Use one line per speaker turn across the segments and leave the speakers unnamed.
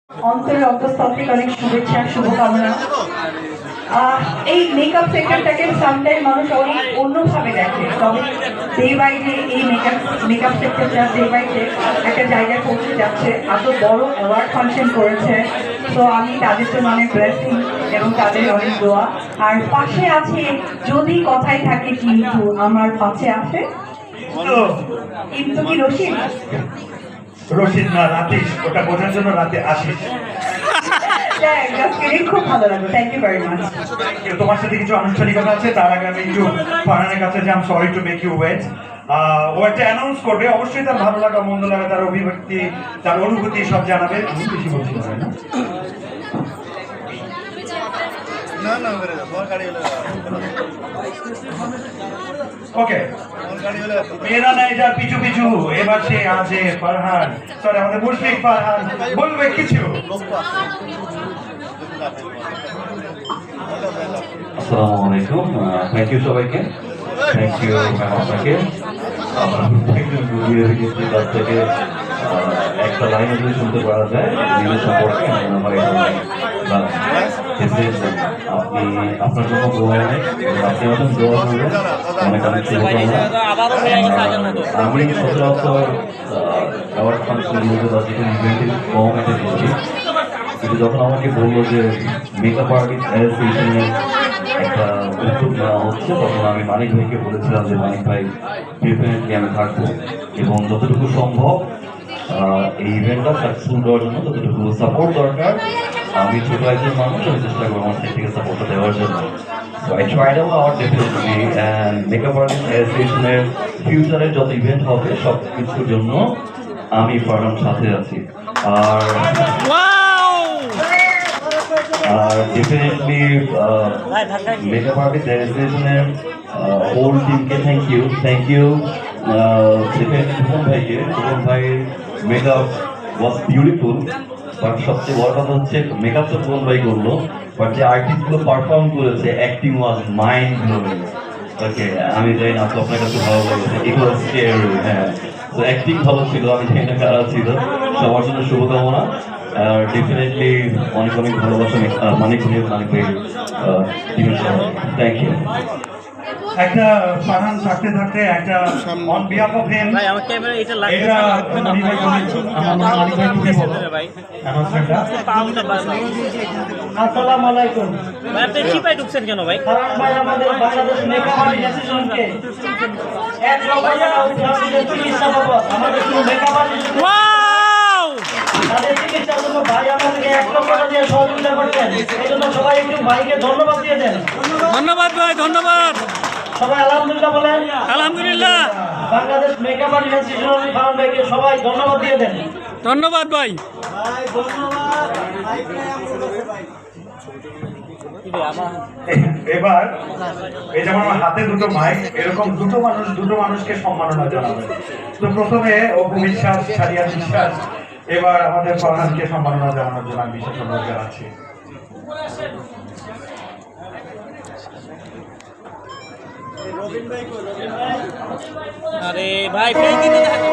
অন্তরের অন্তঃস্থল থেকে অনেক শুভেচ্ছা শুভকামনা। এই মেকআপ সেক্টরটাকে সামটাইম মানুষ অনেক অন্যভাবে দেখে, তবে ডে বাই ডে এই মেকআপ সেক্টরটা ডে বাই ডে একটা জায়গায় পৌঁছে যাচ্ছে, এত বড় অ্যাওয়ার্ড ফাংশন করেছে। তো আমি তাদের জন্য অনেক ব্লেসিং এবং তাদের অনেক দোয়া। আর পাশে আছে, যদি কথাই থাকে কিন্তু আমার পাশে আছে কিন্তু কি রশিদ?
রশিদ না, রাতিস। ওটা বোঝার জন্য রাতে আসিস।
খুব ভালো লাগলো, থ্যাংক ইউ ভেরি মাচ।
তোমার সাথে কিছু আনুষ্ঠানিকতা আছে, তার আগে আমি একটু ফারহানের কাছে যে sorry to make you wait. ও একটা অ্যানাউন্স করবে, অবশ্যই তার ভালো লাগা মন্দ লাগা, তার অভিব্যক্তি, তার অনুভূতি সব জানাবে। আমি বেশি বলছি না, ওকে। মেয়েরা নাই যার পিছু পিছু, এবার সে আছে ফারহান, সরি আমাদের মুশফিক ফারহান বলবে কিছু।
আসসালামু আলাইকুম, থ্যাংক ইউ সবাইকে, থ্যাংক ইউ ম্যাম আপনাকে। কাছ থেকে একটা লাইন যদি শুনতে পারা যায় নিজের সম্পর্কে, আপনি আপনার জন্য দোয়া অনেক, আপনি অনেক দোয়া করবেন, অনেক অনেক শুভকামনা। আমি সচরাচর অ্যাওয়ার্ড ফাংশন ইভেন্টে কম অ্যাটেন্ড করছি, কিন্তু যখন আমাকে বললো যে মেকআপ আর্টিস্ট অ্যাসোসিয়েশনের একটা উদ্যোগ নেওয়া হচ্ছে, তখন আমি মানিক ভাইকে বলেছিলাম যে মানিক ভাই ডেফিনেটলি আমি থাকবো এবং যতটুকু সম্ভব এই ইভেন্টটা সাকসেসফুল করার জন্য যতটুকু সাপোর্ট দরকার, আমি ছোট একজন মানুষ, আমি চেষ্টা করবো আমার সাইড থেকে সাপোর্টটা দেওয়ার জন্য। So I tried out definitely, and makeup artist অ্যাসোসিয়েশনের ফিউচারের যত ইভেন্ট হবে সব কিছুর জন্য আমি ফারহান সাথে আছি। আর ডেফিনেটলি মেকআপ আর্টিস্ট অ্যাসোসিয়েশনের হোল টিমকে থ্যাংক ইউ সুমন ভাইকে। সুমন ভাইয়ের মেকআপ ওয়াজ বিউটিফুল, বাট সবচেয়ে বড় কথা হচ্ছে মেকআপ তো সুমন ভাই করলো, বাট যে আর্টিস্টগুলো পারফর্ম করেছে অ্যাক্টিং ওয়াজ মাইন্ড ব্লোয়িং। ওকে, আমি জানি না তো আপনার কাছে ভালো লেগেছে, এগুলো হ্যাঁ, তো অ্যাক্টিং ভালো ছিল, আমি জানি না কারা ছিল। সবার জন্য শুভকামনা, ডেফিনেটলি অনেক অনেক ভালোবাসা মানিক ভাই টিমের সবাই, থ্যাংক ইউ।
একটা ফারহান থাকতে থাকতে একটা অন বিহাফ অফ হিম,
ভাই আমার ক্যামেরা এটা লাগবে,
এটা মানিক ভাই অ্যানাউন্সমেন্টটা।
আসসালামু আলাইকুম।
ভাই আপনি চিপাই ঢুকছেন কেন ভাই?
ফারহান ভাই আমাদের বাংলাদেশ মেকআপ আর্টিস্ট অ্যাসোসিয়েশনকে 1 লক্ষ টাকা উপহার চিকিৎসা বাবদ আমাদের শুধু মেকআপ আর্টিস্ট তাদের চিকিৎসার জন্য ভাই আমাদেরকে 1 লক্ষ টাকা দিয়ে সহযোগিতা করছেন, এই জন্য সবাই একটু ভাইকে ধন্যবাদ দিয়ে দেন।
ধন্যবাদ ভাই, ধন্যবাদ।
সবাই আলহামদুলিল্লাহ বলেন।
আলহামদুলিল্লাহ।
বাংলাদেশ মেকআপ আর্টিস্ট অ্যাসোসিয়েশনের ফারহান ভাইকে সবাই ধন্যবাদ দিয়ে দেন।
ধন্যবাদ ভাই।
এবার এই যেমন আমার হাতে দুটো মাইক, এরকম দুটো মানুষকে সম্মাননা জানাবে। তো প্রথমে অপু বিশ্বাস, সারিয়া বিশ্বাস, এবার আমাদের ফারহানকে সম্মাননা জানানোর জন্য আমি বিশেষ অনুরোধ জানাচ্ছি।
আরে ভাই ফেল দিতে থাকো।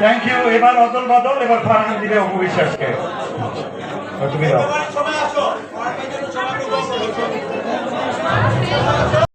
Thank you. এবার অদল বদল, এবার ফারহান দিবে অপু বিশ্বাসকে। তুমি দাও।